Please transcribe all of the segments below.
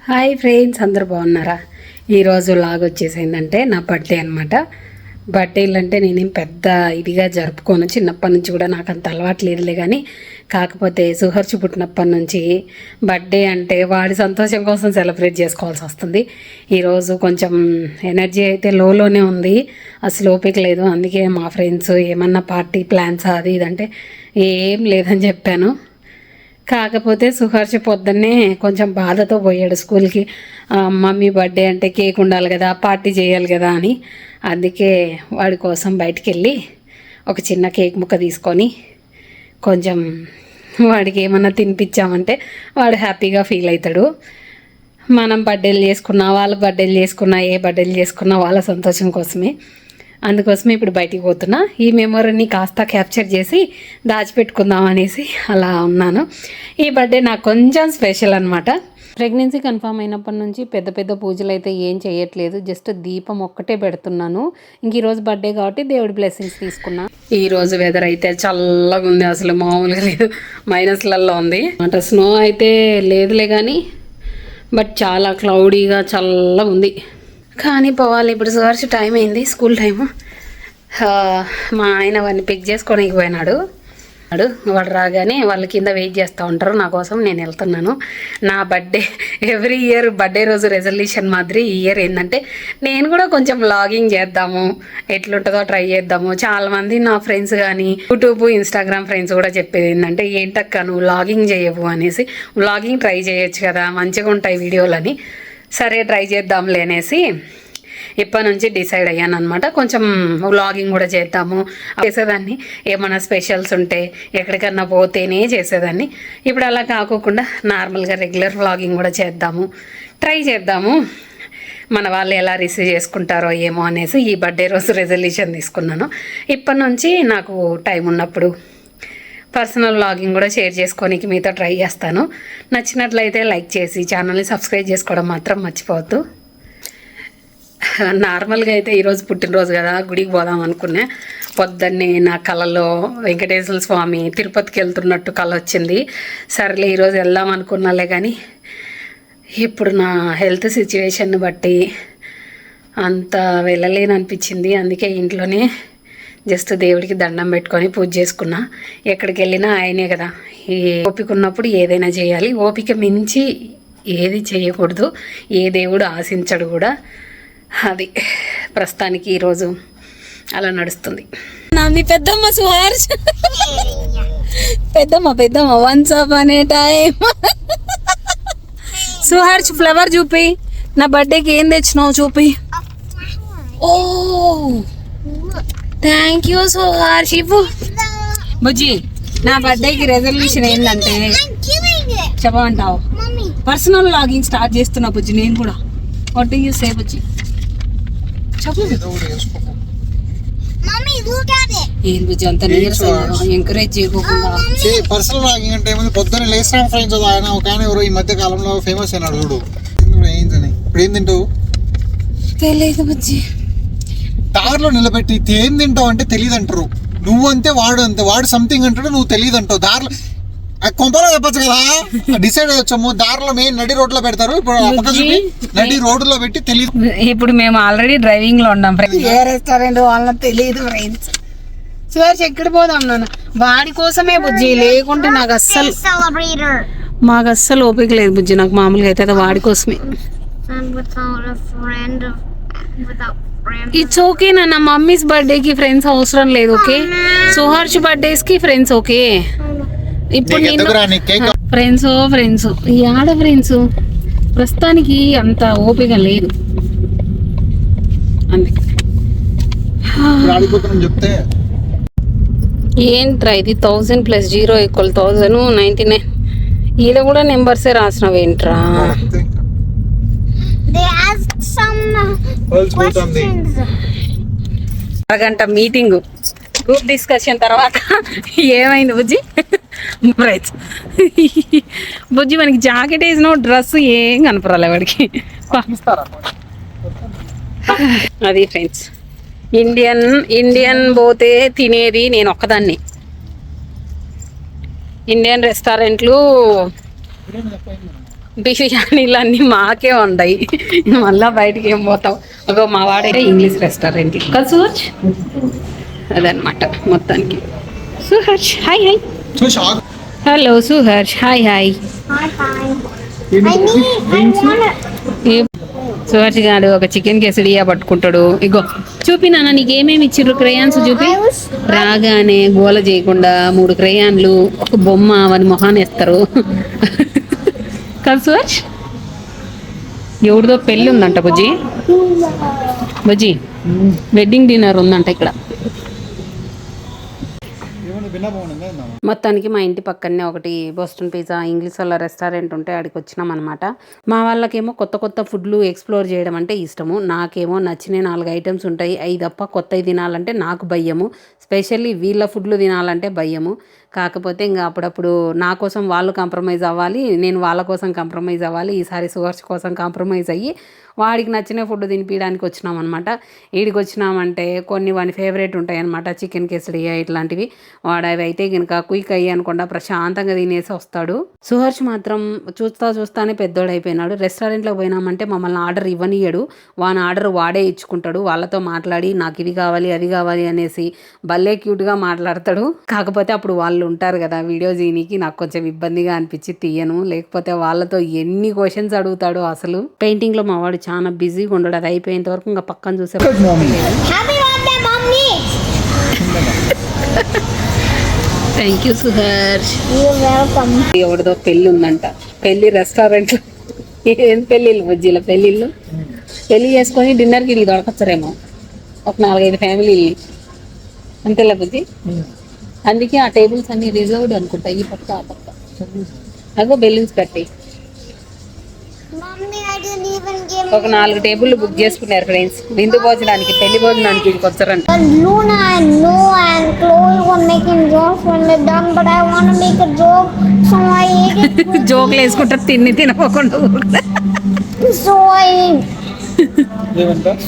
Hi friends, అందరు బాగున్నారా? ఈరోజు లాగ్ వచ్చేసిందంటే నా బర్త్డే అనమాట. బర్త్డేలు అంటే నేనేం పెద్ద ఇదిగా జరుపుకోను, చిన్నప్పటి నుంచి కూడా నాకు అంత అలవాటు లేదులే. కానీ కాకపోతే సుహర్షి పుట్టినప్పటి నుంచి బర్త్డే అంటే వాడి సంతోషం కోసం సెలబ్రేట్ చేసుకోవాల్సి వస్తుంది. ఈరోజు కొంచెం ఎనర్జీ అయితే లోనే ఉంది, అసలు ఓపిక లేదు. అందుకే మా ఫ్రెండ్స్ ఏమన్నా పార్టీ ప్లాన్స్ అది ఇదంటే ఏం లేదని చెప్పాను. కాకపోతే సుహర్షి పొద్దున్నే కొంచెం బాధతో పోయాడు స్కూల్కి. మమ్మీ బర్త్డే అంటే కేక్ ఉండాలి కదా, పార్టీ చేయాలి కదా అని. అందుకే వాడి కోసం బయటికి వెళ్ళి ఒక చిన్న కేక్ ముక్క తీసుకొని కొంచెం వాడికి ఏమన్నా తినిపించామంటే వాడు హ్యాపీగా ఫీల్ అవుతాడు. మనం బర్త్డేలు చేసుకున్నా, వాళ్ళ బర్త్డేలు చేసుకున్నా, ఏ బర్త్డేలు చేసుకున్నా వాళ్ళ సంతోషం కోసమే. అందుకోసమే ఇప్పుడు బయటికి పోతున్నా. ఈ మెమొరీని కాస్త క్యాప్చర్ చేసి దాచిపెట్టుకుందాం అనేసి అలా ఉన్నాను. ఈ బర్త్డే నాకు కొంచెం స్పెషల్ అనమాట. ప్రెగ్నెన్సీ కన్ఫర్మ్ అయినప్పటి నుంచి పెద్ద పెద్ద పూజలు అయితే ఏం చేయట్లేదు, జస్ట్ దీపం ఒక్కటే పెడుతున్నాను. ఇంక ఈరోజు బర్త్డే కాబట్టి దేవుడి బ్లెస్సింగ్స్ తీసుకున్నా. ఈరోజు వెదర్ అయితే చల్లగా ఉంది, అసలు మామూలుగా లేదు, మైనస్లలో ఉంది అంటే. స్నో అయితే లేదులే కానీ బట్ చాలా క్లౌడీగా చల్లగా ఉంది. కానీ పోవాలి ఇప్పుడు. సుహర్షి టైం అయింది, స్కూల్ టైము. మా ఆయన వాడిని పిక్ చేసుకోవడానికి పోయినాడు. వాడు రాగానే వాళ్ళ కింద వెయిట్ చేస్తూ ఉంటారు నా కోసం. నేను వెళ్తున్నాను. నా బర్త్డే ఎవ్రీ ఇయర్ బర్త్డే రోజు రెజల్యూషన్ మాదిరి ఈ ఇయర్ ఏంటంటే నేను కూడా కొంచెం వ్లాగింగ్ చేద్దాము, ఎట్లుంటుందో ట్రై చేద్దాము. చాలామంది నా ఫ్రెండ్స్ కానీ యూట్యూబ్ ఇన్స్టాగ్రామ్ ఫ్రెండ్స్ కూడా చెప్పేది ఏంటంటే, ఏంటక్క నువ్వు వ్లాగింగ్ చేయవు అనేసి. వ్లాగింగ్ ట్రై చేయొచ్చు కదా, మంచిగా ఉంటాయి వీడియోలని. సరే ట్రై చేద్దాంలే అనేసి ఇప్పటి నుంచి డిసైడ్ అయ్యాను అనమాట. కొంచెం వ్లాగింగ్ కూడా చేద్దాము చేసేదాన్ని. ఏమైనా స్పెషల్స్ ఉంటే ఎక్కడికన్నా పోతేనే చేసేదాన్ని. ఇప్పుడు అలా కాకోకుండా నార్మల్గా రెగ్యులర్ వ్లాగింగ్ కూడా చేద్దాము, ట్రై చేద్దాము. మన వాళ్ళు ఎలా రిసీవ్ చేసుకుంటారో ఏమో అనేసి ఈ బర్త్డే రోజు రెజల్యూషన్ తీసుకున్నాను. ఇప్పటి నుంచి నాకు టైం ఉన్నప్పుడు పర్సనల్ వ్లాగింగ్ కూడా షేర్ చేసుకోనికి మీతో ట్రై చేస్తాను. నచ్చినట్లయితే లైక్ చేసి ఛానల్ని సబ్స్క్రైబ్ చేసుకోవడం మాత్రం మర్చిపోవద్దు. నార్మల్గా అయితే ఈరోజు పుట్టినరోజు కదా, గుడికి పోదాం అనుకున్నా. పొద్దున్నే నా కళలో వెంకటేశ్వర స్వామి తిరుపతికి వెళ్తున్నట్టు కళ వచ్చింది. సరేలే ఈరోజు వెళ్దాం అనుకున్నాలే, కానీ ఇప్పుడు నా హెల్త్ సిచ్యువేషన్ బట్టి అంత వెళ్ళలేని అనిపించింది. అందుకే ఇంట్లోనే జస్ట్ దేవుడికి దండం పెట్టుకొని పూజ చేసుకున్నా. ఎక్కడికి వెళ్ళినా ఆయనే కదా, ఈ ఓపిక ఉన్నప్పుడు ఏదైనా చేయాలి. ఓపిక మించి ఏది చేయకూడదు, ఏ దేవుడు ఆశించడు కూడా. అది ప్రస్తుతానికి ఈరోజు అలా నడుస్తుంది. మీ పెద్దమ్మ సుహార్ష్, పెద్దమ్మ once upon a time. Suharsh flower చూపి, నా బర్త్డేకి ఏం తెచ్చినావు చూపి. Oh thank you Suharsh. ఇవ్వు బుజ్జి. నా బర్త్డేకి రెజల్యూషన్ ఏంటంటే చెప్పమంటావు, పర్సనల్ వ్లాగింగ్ స్టార్ట్ చేస్తున్నా బుజ్జి నేను కూడా. వాట్ డు యూ సే బుజ్జి? చెప్పు. ఏం బుజ్జి అంత నీరసంగా ఎంకరేజ్ చేయకుండా. పర్సనల్ వ్లాగింగ్ అంటే ఏముంది, పొద్దున్న లేచిన ఫ్రెండ్స్ ఆయన ఒక ఆయన ఎవరో ఈ మధ్య కాలంలో ఫేమస్ అయినాడు చూడు. ఏంటని ఇప్పుడు ఏం తింటావు తెలియదు బుజ్జి. దారిలో నిలబెట్టి ఏం తింటావు అంటే తెలియదు అంటారు. నువ్వు అంతే, వాడు అంతే. వాడు సంథింగ్ అంటాడు, నువ్వు తెలియదు అంటావు. దారిలో కొంపలో చెప్పచ్చు కదా, డిసైడ్ అయ్యొచ్చాము. దారిలో మెయిన్ నడి రోడ్ లో పెడతారు. ఇప్పుడు నడి రోడ్ లో పెట్టి తెలియదు. ఇప్పుడు మేము ఆల్రెడీ డ్రైవింగ్ లో ఉన్నాం. ఏ రెస్టారెంట్ వాళ్ళని తెలియదు ఫ్రెండ్స్. సుహార్ష్ ఎక్కడ పోదాం నాన్న, వాడి కోసమే బుజ్జి. లేకుంటే నాకు అస్సలు ఓపిక లేదు బుజ్జి. నాకు మామూలుగా అయితే వాడి కోసమే. ఇట్స్ ఓకే నా మమ్మీస్ బర్త్డేకి ఫ్రెండ్స్ అవసరం లేదు. ఓకే, సుహర్ష్ బర్త్డేస్ కి ఫ్రెండ్స్ ఓకే. ఇప్పుడు నేను ఫ్రెండ్స్ ఈ ఆడ ఫ్రెండ్స్ ప్రస్తుతానికి అంత ఓపిక లేదు. అందుకే ఏంట్రా ఇది 1000 + 0 = 1099. ఈడ కూడా నెంబర్సే రాసినవి ఏంట్రా? అరగంట మీటింగ్, గ్రూప్ డిస్కషన్ తర్వాత ఏమైంది బుజ్జి? బుజ్జి మనకి జాకెట్ వేసిన డ్రెస్ ఏం కనపరాలి వాడికి. అది ఫ్రెండ్స్, ఇండియన్ పోతే తినేది నేను ఒక్కదాన్ని. ఇండియన్ రెస్టారెంట్లు బిర్యానీలు అన్నీ మాకే ఉన్నాయి, మళ్ళా బయటికి ఏం పోతాం. ఒక మా వాడైతే ఇంగ్లీష్ రెస్టారెంట్ కదా సుహర్ష్, అదనమాట మొత్తానికి. Suharsh hi hi. Hello Suharsh hi hi. Suharsh garu ఒక చికెన్ కేసడియా పట్టుకుంటాడు. ఇగో చూపి నాన్న నీకు ఏమేమి ఇచ్చిర్రు క్రేయాన్స్ చూపి. రాగానే గోల చేయకుండా 3 క్రేయాన్లు, ఒక బొమ్మ, వాని మొహాన్ని వేస్తారు కదా సుహర్ష్. ఎవరిదో పెళ్ళి ఉందంట బుజ్జి, బుజ్జి వెడ్డింగ్ డిన్నర్ ఉందంట ఇక్కడ. మొత్తానికి మా ఇంటి పక్కనే ఒకటి బోస్టన్ పిజ్జా ఇంగ్లీష్ వాళ్ళ రెస్టారెంట్ ఉంటే అక్కడికి వచ్చినాం అనమాట. మా వాళ్ళకేమో కొత్త కొత్త ఫుడ్లు ఎక్స్ప్లోర్ చేయడం అంటే ఇష్టము, నాకేమో నచ్చిన 4 ఐటమ్స్ ఉంటాయి, అవి తప్ప కొత్తవి తినాలంటే నాకు భయము. స్పెషల్లీ వీళ్ళ ఫుడ్లు తినాలంటే భయము. కాకపోతే ఇంకా అప్పుడప్పుడు నా కోసం వాళ్ళు కాంప్రమైజ్ అవ్వాలి, నేను వాళ్ళ కోసం కాంప్రమైజ్ అవ్వాలి. ఈసారి సుహర్ష్ కోసం కాంప్రమైజ్ అయ్యి వాడికి నచ్చిన ఫుడ్ తినిపించడానికి వచ్చినాం అనమాట. వీడికి వచ్చినామంటే కొన్ని వాడి ఫేవరెట్ ఉంటాయి అనమాట, చికెన్ కేసడియా ఇట్లాంటివి. వాడు అవి అయితే కనుక క్విక్ అయ్యి అనకుండా ప్రశాంతంగా తినేసి వస్తాడు. సుహర్ష్ మాత్రం చూస్తానే పెద్దోడైపోయినాడు. రెస్టారెంట్లోకి పోయినామంటే మమ్మల్ని ఆర్డర్ ఇవ్వనియడు, వాని ఆర్డర్ వాడే ఇచ్చుకుంటాడు. వాళ్ళతో మాట్లాడి నాకు ఇవి కావాలి అవి కావాలి అనేసి భలే క్యూట్గా మాట్లాడతాడు. కాకపోతే అప్పుడు వాళ్ళు ఉంటారు కదా వీడియో జీనికి, నాకు కొంచెం ఇబ్బందిగా అనిపించి తీయను, లేకపోతే వాళ్ళతో ఎన్ని క్వశ్చన్స్ అడుగుతాడు అసలు. పెయింటింగ్లో మా వాడు చాలా బిజీగా ఉండడు, అది అయిపోయేంత వరకు ఇంకా పక్కన చూసే. Thank you Suharsh. ఎవరిదో పెళ్ళి ఉందంట, పెళ్ళి రెస్టారెంట్లో. ఏం పెళ్ళిళ్ళు బుజ్జిల పెళ్ళిళ్ళు, పెళ్ళి చేసుకొని డిన్నర్కి ఇది దొరకచ్చారేమో ఒక 4-5 ఫ్యామిలీని, అంతేలే బుజ్జి. అందుకే ఆ టేబుల్స్ అన్ని రిజర్వ్డ్ అనుకుంటా, ఈ పక్క ఆ పక్క. అగో బెలూన్స్ కట్టి ఒక 4 టేబుల్ బుక్ చేసుకున్నారు ఫ్రెండ్స్, విందు భోజనానికి, పెళ్లి భోజనానికి ఇక్కడికి వచ్చారంట. Luna and Noah and Chloe were making jokes when they're done, but I want to make a joke, so I ate it. జోకులు వేసుకుంటారు తినకుండా. So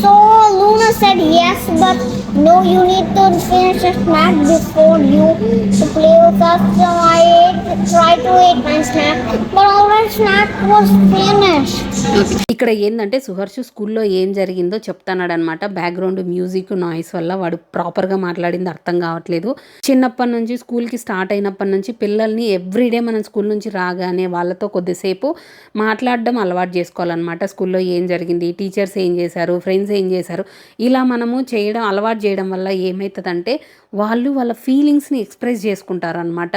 So Luna said yes, but no, you need to finish a snack before you to play with us. So I tried to eat my snack, but all my snack was finished. ఇక్కడ ఏంటంటే సుహర్ష్ స్కూల్లో ఏం జరిగిందో చెప్తాన్నాడు అనమాట. Background music noise వల్ల వాడు ప్రాపర్గా మాట్లాడింది అర్థం కావట్లేదు. చిన్నప్పటి నుంచి స్కూల్కి స్టార్ట్ అయినప్పటి నుంచి పిల్లల్ని ఎవ్రీడే మనం స్కూల్ నుంచి రాగానే వాళ్ళతో కొద్దిసేపు మాట్లాడడం అలవాటు చేసుకోవాలన్నమాట. స్కూల్లో ఏం జరిగింది, టీచర్స్ ఏం చేశారు, ఫ్రెండ్స్ ఏం చేశారు, ఇలా మనము చేయడం అలవాటు చేయడం వల్ల ఏమవుతుందంటే వాళ్ళు వాళ్ళ ఫీలింగ్స్ని ఎక్స్ప్రెస్ చేసుకుంటారనమాట.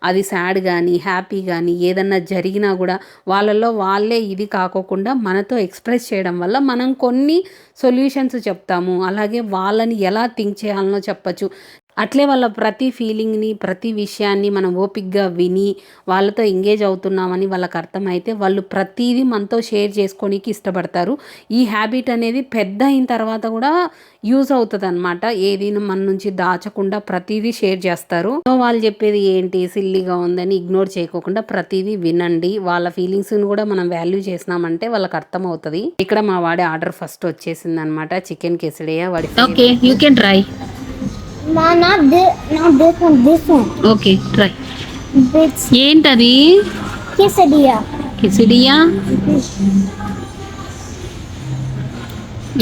అది సాడ్ కానీ హ్యాపీ కానీ ఏదన్నా జరిగినా కూడా వాళ్ళల్లో వాళ్ళే ఇది కాకోకుండా మనతో ఎక్స్ప్రెస్ చేయడం వల్ల మనం కొన్ని సొల్యూషన్స్ చెప్తాము. అలాగే వాళ్ళని ఎలా థింక్ చేయాలనో చెప్పచ్చు. అట్లే వాళ్ళ ప్రతి ఫీలింగ్ని ప్రతి విషయాన్ని మనం ఓపిక్గా విని వాళ్ళతో ఎంగేజ్ అవుతున్నామని వాళ్ళకి అర్థమైతే వాళ్ళు ప్రతిదీ మనతో షేర్ చేసుకోనికి ఇష్టపడతారు. ఈ హ్యాబిట్ అనేది పెద్ద అయిన తర్వాత కూడా యూజ్ అవుతుంది అనమాట. ఏది మన నుంచి దాచకుండా ప్రతిదీ షేర్ చేస్తారు. వాళ్ళు చెప్పేది ఏంటి సిల్లీగా ఉందని ఇగ్నోర్ చేయకోకుండా ప్రతిదీ వినండి. వాళ్ళ ఫీలింగ్స్ని కూడా మనం వాల్యూ చేసినామంటే వాళ్ళకి అర్థం అవుతుంది. ఇక్కడ మా వాడి ఆర్డర్ ఫస్ట్ వచ్చేసింది అనమాట, చికెన్ కేసడియా. వాడి okay you can try. Ma, not this one, this one. Okay try. It's ఏంటది? quesadilla. Quesadilla.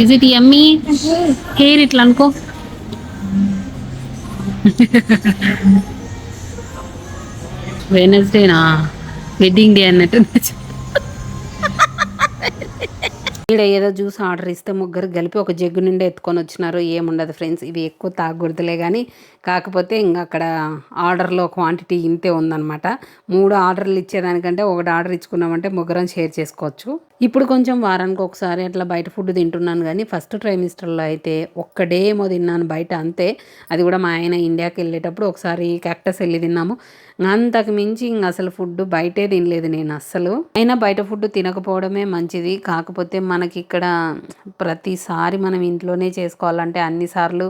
Is it yummy? Hair ఇట్లా అనుకో. వెనస్డేనా వెడ్డింగ్ డే అన్నట్టు. ఇక్కడ ఏదో జ్యూస్ ఆర్డర్ ఇస్తే ముగ్గురు కలిపి ఒక జగ్గు నిండా ఎత్తుకొని వచ్చినారు. ఏముండదు ఫ్రెండ్స్, ఇది ఎక్కువ తాగకూడదులే కానీ కాకపోతే ఇంకా అక్కడ ఆర్డర్లో క్వాంటిటీ ఇంతే ఉందన్నమాట. 3 ఆర్డర్లు ఇచ్చేదానికంటే 1 ఆర్డర్ ఇచ్చుకున్నామంటే ముగ్గురం షేర్ చేసుకోవచ్చు. ఇప్పుడు కొంచెం వారానికి ఒకసారి అట్లా బయట ఫుడ్ తింటున్నాను కానీ ఫస్ట్ ట్రైమిస్టర్లో అయితే ఒక్కడే ఏమో తిన్నాను బయట, అంతే. అది కూడా మా ఆయన ఇండియాకి వెళ్ళేటప్పుడు ఒకసారి క్యాక్టస్ వెళ్ళి తిన్నాము. అంతకు మించి ఇంక అసలు ఫుడ్ బయటే తినలేదు నేను అస్సలు. అయినా బయట ఫుడ్ తినకపోవడమే మంచిది. కాకపోతే మనకి ఇక్కడ ప్రతిసారి మనం ఇంట్లోనే చేసుకోవాలంటే అన్నిసార్లు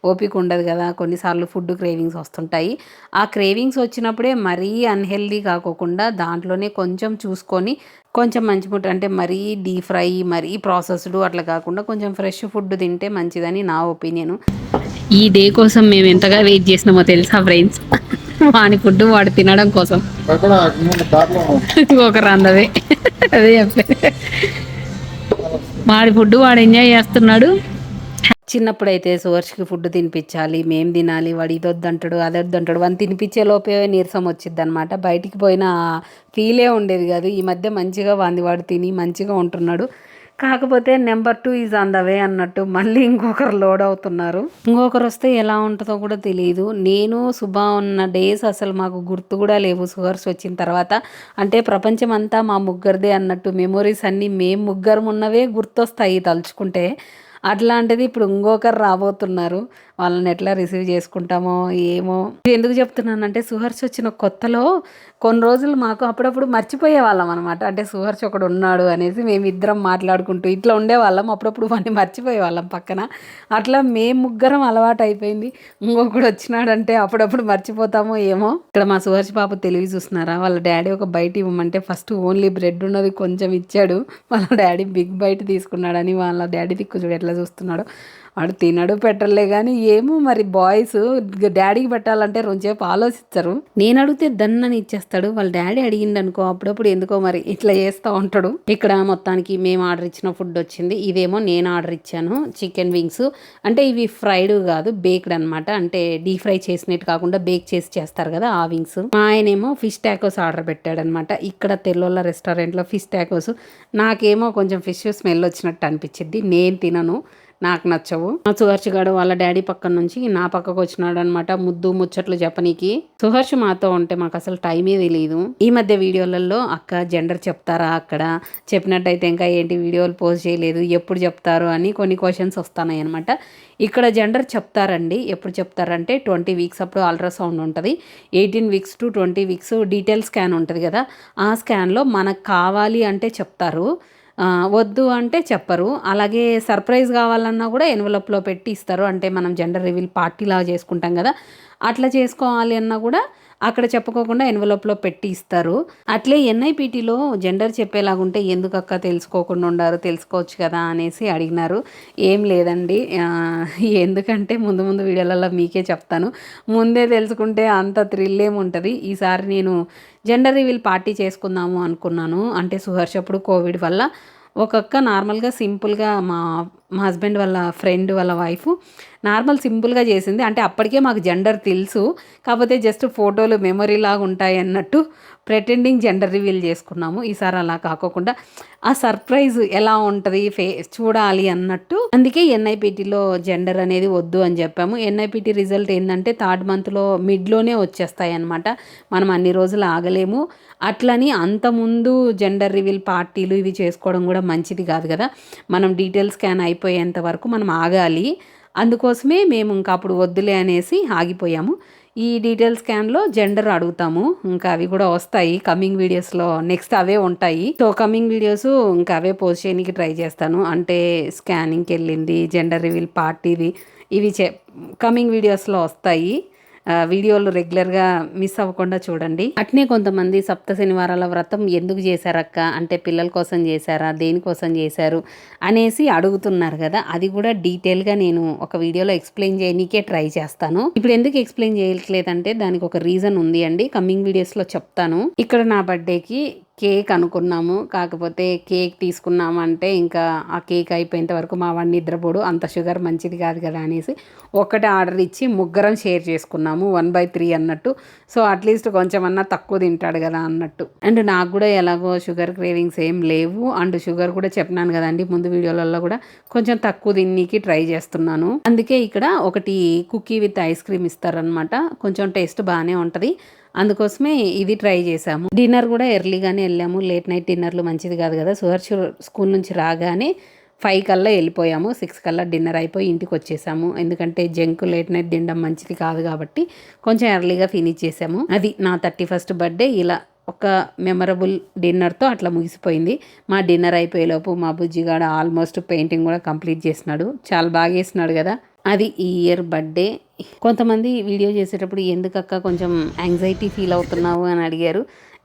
ఓపిక ఉండదు కదా. కొన్నిసార్లు ఫుడ్ క్రేవింగ్స్ వస్తుంటాయి. ఆ క్రేవింగ్స్ వచ్చినప్పుడే మరీ అన్హెల్దీ కాకోకుండా దాంట్లోనే కొంచెం చూసుకొని కొంచెం మంచి ఫుడ్ అంటే మరీ డీప్ ఫ్రై మరీ ప్రాసెస్డ్ అట్లా కాకుండా కొంచెం ఫ్రెష్ ఫుడ్ తింటే మంచిదని నా ఒపీనియన్. ఈ డే కోసం మేము ఎంతగా వెయిట్ చేసినామో తెలుసా ఫ్రెండ్స్, వాని ఫుడ్ వాడు తినడం కోసం. ఒక రందదే అదే చెప్పే వాడి ఫుడ్ వాడు ఎంజాయ్ చేస్తున్నాడు. చిన్నప్పుడైతే సువర్షికి ఫుడ్ తినిపించాలి, మేము తినాలి, వాడు ఇది వద్దంటాడు అది వద్దంటాడు, వాడిని తినిపించే లోపే నీరసం వచ్చింది అనమాట. బయటికి పోయిన ఫీలే ఉండేది కాదు. ఈ మధ్య మంచిగా వాడు తిని మంచిగా ఉంటున్నాడు. కాకపోతే number 2 is on the way అన్నట్టు మళ్ళీ ఇంకొకరు లోడ్ అవుతున్నారు. ఇంకొకరు వస్తే ఎలా ఉంటుందో కూడా తెలియదు. నేను శుభ ఉన్న డేస్ అసలు మాకు గుర్తు కూడా లేవు సువర్స్ వచ్చిన తర్వాత. అంటే ప్రపంచం అంతా మా ముగ్గురిదే అన్నట్టు మెమొరీస్ అన్నీ మేము ముగ్గురం ఉన్నవే గుర్తొస్తాయి తలుచుకుంటే. అట్లాంటిది ఇప్పుడు ఇంకొకరు రాబోతున్నారు. వాళ్ళని ఎట్లా రిసీవ్ చేసుకుంటామో ఏమో. ఎందుకు చెప్తున్నానంటే సుహర్ష్ వచ్చిన కొత్తలో కొన్ని రోజులు మాకు అప్పుడప్పుడు మర్చిపోయే వాళ్ళం అనమాట. అంటే సుహర్ష్ ఒకడు ఉన్నాడు అనేసి మేమిద్దరం మాట్లాడుకుంటూ ఇట్లా ఉండేవాళ్ళం. అప్పుడప్పుడు వాడిని మర్చిపోయే వాళ్ళం పక్కన. అట్లా మేము ముగ్గురం అలవాటు అయిపోయింది. ఇంకొకడు వచ్చినాడంటే అప్పుడప్పుడు మర్చిపోతామో ఏమో. ఇక్కడ మా సుహర్ష్ పాప తెలివి చూస్తున్నారా, వాళ్ళ డాడీ ఒక బయట ఇవ్వమంటే ఫస్ట్ ఓన్లీ బ్రెడ్ ఉన్నది కొంచెం ఇచ్చాడు. వాళ్ళ డాడీ బిగ్ బైట్ తీసుకున్నాడని వాళ్ళ డాడీ దిక్కు చూడు ఎట్లా చూస్తున్నాడు. వాడు తినడు పెట్టలే కానీ ఏమో మరి బాయ్స్ డాడీకి పెట్టాలంటే రెండుసేపు ఆలోచిస్తారు. నేను అడిగితే దన్నని ఇచ్చేస్తాడు. వాళ్ళ డాడీ అడిగిండు అనుకో అప్పుడప్పుడు ఎందుకో మరి ఇట్లా చేస్తూ ఉంటాడు. ఇక్కడ మొత్తానికి మేము ఆర్డర్ ఇచ్చిన ఫుడ్ వచ్చింది. ఇదేమో నేను ఆర్డర్ ఇచ్చాను చికెన్ వింగ్స్. అంటే ఇవి ఫ్రైడ్ కాదు బేక్డ్ అనమాట. అంటే డీప్ ఫ్రై చేసినట్టు కాకుండా బేక్ చేసి చేస్తారు కదా ఆ వింగ్స్. మా ఆయనేమో ఫిష్ టాకోస్ ఆర్డర్ పెట్టాడు అనమాట. ఇక్కడ తెల్లోళ్ళ రెస్టారెంట్లో ఫిష్ టాకోస్. నాకేమో కొంచెం ఫిష్ స్మెల్ వచ్చినట్టు అనిపించింది. నేను తినను, నాకు నచ్చవు. మా సుహర్ష్ గాడు వాళ్ళ డాడీ పక్కన నుంచి నా పక్కకు వచ్చినాడు అనమాట ముద్దు ముచ్చట్లు చెప్పనీకి. సుహర్ష్ మాతో ఉంటే మాకు అసలు టైమే తెలియదు. ఈ మధ్య వీడియోలలో అక్క జెండర్ చెప్తారా, అక్కడ చెప్పినట్టయితే ఇంకా ఏంటి వీడియోలు పోస్ట్ చేయలేదు, ఎప్పుడు చెప్తారు అని కొన్ని క్వశ్చన్స్ వస్తున్నాయి అనమాట. ఇక్కడ జెండర్ చెప్తారండి. ఎప్పుడు చెప్తారంటే 20 వీక్స్ అప్పుడు అల్ట్రాసౌండ్ ఉంటుంది. 18 weeks to 20 weeks detail scan ఉంటుంది కదా, ఆ స్కాన్లో మనకు కావాలి అంటే చెప్తారు, వద్దు అంటే చెప్పరు. అలాగే సర్ప్రైజ్ కావాలన్నా కూడా ఎన్వలప్లో పెట్టి ఇస్తారు. అంటే మనం జెండర్ రివీల్ పార్టీలా చేసుకుంటాం కదా, అట్లా చేసుకోవాలి అన్నా కూడా అక్కడ చెప్పుకోకుండా ఎన్వలప్లో పెట్టి ఇస్తారు. అట్లే ఎన్ఐపిటీలో జెండర్ చెప్పేలాగుంటే ఎందుకు అక్క తెలుసుకోకుండా ఉండారు, తెలుసుకోవచ్చు కదా అనేసి అడిగినారు. ఏం లేదండి, ఎందుకంటే ముందు ముందు వీడియోలలో మీకే చెప్తాను. ముందే తెలుసుకుంటే అంత థ్రిల్ ఏముంటుంది. ఈసారి నేను జెండర్ రివీల్ పార్టీ చేసుకుందాము అనుకున్నాను. అంటే సుహర్ష్ అప్పుడు కోవిడ్ వల్ల ఒక్కొక్క నార్మల్గా సింపుల్గా మా హస్బెండ్ వాళ్ళ ఫ్రెండ్ వాళ్ళ వైఫ్ నార్మల్ సింపుల్గా చేసింది. అంటే అప్పటికే మాకు జెండర్ తెలుసు, కాకపోతే జస్ట్ ఫోటోలు మెమొరీ లాగా ఉంటాయి అన్నట్టు ప్రెటెండింగ్ జెండర్ రివీల్ చేసుకున్నాము. ఈసారి అలా కాకోకుండా ఆ సర్ప్రైజ్ ఎలా ఉంటుంది చూడాలి అన్నట్టు. అందుకే ఎన్ఐపిటీలో జెండర్ అనేది వద్దు అని చెప్పాము. ఎన్ఐపిటీ రిజల్ట్ ఏంటంటే 3rd మంత్లో మిడ్లోనే వచ్చేస్తాయి అన్నమాట. మనం అన్ని రోజులు ఆగలేము. అట్లని అంతకుముందు జెండర్ రివీల్ పార్టీలు ఇవి చేసుకోవడం కూడా మంచిది కాదు కదా. మనం డీటెయిల్ స్కాన్ అయిపోయేంత వరకు మనం ఆగాలి. అందుకోసమే మేము ఇంకా అప్పుడు వద్దులే అనేసి ఆగిపోయాము. ఈ డీటెయిల్ స్కాన్లో జెండర్ అడుగుతాము. ఇంకా అవి కూడా వస్తాయి కమింగ్ వీడియోస్లో. నెక్స్ట్ అవే ఉంటాయి. సో కమింగ్ వీడియోస్ ఇంకా అవే పోస్ట్ చేయడానికి ట్రై చేస్తాను. అంటే స్కానింగ్కి వెళ్ళింది, జెండర్ రివీల్ పార్టీది, ఇవి కమింగ్ వీడియోస్లో వస్తాయి. వీడియోలు రెగ్యులర్గా మిస్ అవ్వకుండా చూడండి. అట్నే కొంతమంది సప్త శనివారాల వ్రతం ఎందుకు చేశారక్క అంటే పిల్లల కోసం చేశారా, దేనికోసం చేశారు అనేసి అడుగుతున్నారు కదా. అది కూడా డీటెయిల్గా నేను ఒక వీడియోలో ఎక్స్ప్లెయిన్ చేయడానికే ట్రై చేస్తాను. ఇప్పుడు ఎందుకు ఎక్స్ప్లెయిన్ చేయట్లేదంటే దానికి ఒక రీజన్ ఉంది అండి. కమింగ్ వీడియోస్లో చెప్తాను. ఇక్కడ నా బర్త్డేకి కేక్ అనుకున్నాము, కాకపోతే కేక్ తీసుకున్నామంటే ఇంకా ఆ కేక్ అయిపోయేంత వరకు మా వాడిని నిద్రపోడు, అంత షుగర్ మంచిది కాదు కదా అనేసి ఒక్కటే ఆర్డర్ ఇచ్చి ముగ్గురం షేర్ చేసుకున్నాము 1/3 అన్నట్టు. సో అట్లీస్ట్ కొంచెమన్నా తక్కువ తింటాడు కదా అన్నట్టు. అండ్ నాకు కూడా ఎలాగో షుగర్ క్రేవింగ్స్ ఏం లేవు. అండ్ షుగర్ కూడా చెప్పినాను కదండి ముందు వీడియోలలో కూడా కొంచెం తక్కువ తిన్నీకి ట్రై చేస్తున్నాను. అందుకే ఇక్కడ ఒకటి కుకీ విత్ ఐస్ క్రీమ్ ఇస్తారనమాట. కొంచెం టేస్ట్ బాగానే ఉంటుంది. అందుకోసమే ఇది ట్రై చేసాము. డిన్నర్ కూడా ఎర్లీగానే వెళ్ళాము. లేట్ నైట్ డిన్నర్లు మంచిది కాదు కదా. సుహర్ష్ స్కూల్ నుంచి రాగానే 5 కల్లా వెళ్ళిపోయాము. 6 కల్లా డిన్నర్ అయిపోయి ఇంటికి వచ్చేసాము. ఎందుకంటే జంక్ లేట్ నైట్ తినడం మంచిది కాదు కాబట్టి కొంచెం ఎర్లీగా ఫినిష్ చేసాము. అది నా 31st బర్త్డే ఇలా ఒక మెమరబుల్ డిన్నర్తో అట్లా ముగిసిపోయింది. మా డిన్నర్ అయిపోయేలోపు మా బుజ్జిగాడు ఆల్మోస్ట్ పెయింటింగ్ కూడా కంప్లీట్ చేసినాడు. చాలా బాగా వేసినాడు కదా. అది ఈ ఇయర్ బర్త్డే. కొంతమంది వీడియో చేసేటప్పుడు ఎందుకక్క కొంచెం యాంగ్జైటీ ఫీల్ అవుతున్నావు అని అడిగారు.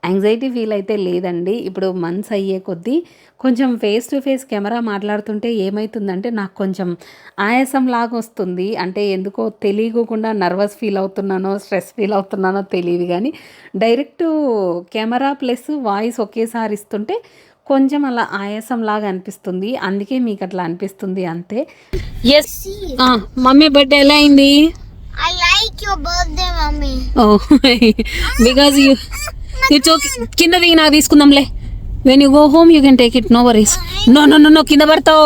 యాంగ్జైటీ ఫీల్ అయితే లేదండి. ఇప్పుడు మంత్స్ అయ్యే కొద్దీ కొంచెం ఫేస్ టు ఫేస్ కెమెరా మాట్లాడుతుంటే ఏమవుతుందంటే నాకు కొంచెం ఆయాసం లాగా వస్తుంది. అంటే ఎందుకో తెలియకుండా నర్వస్ ఫీల్ అవుతున్నానో స్ట్రెస్ ఫీల్ అవుతున్నానో తెలియదు. కానీ డైరెక్ట్ కెమెరా ప్లస్ వాయిస్ ఒకేసారి ఇస్తుంటే కొంచెం అలా ఆయాసం లాగా అనిపిస్తుంది, అందుకే మీకు అట్లా అనిపిస్తుంది అంతే. ఎస్ మమ్మీ బర్త్డే ఎలా అయింది? I like your birthday, mommy. Oh because it's okay. కింద దిగి నాకు తీసుకుందాంలే. When you go home you can take it, no worries. No కింద పడతావు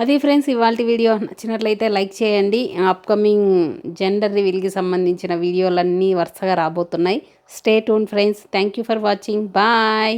అది ఫ్రెండ్స్ ఇవాళ వీడియో నచ్చినట్లయితే లైక్ చేయండి. అప్కమింగ్ జెండర్ రివీల్కి సంబంధించిన వీడియోలన్నీ వరుసగా రాబోతున్నాయి. Stay tune friends. Thank you for watching. Bye.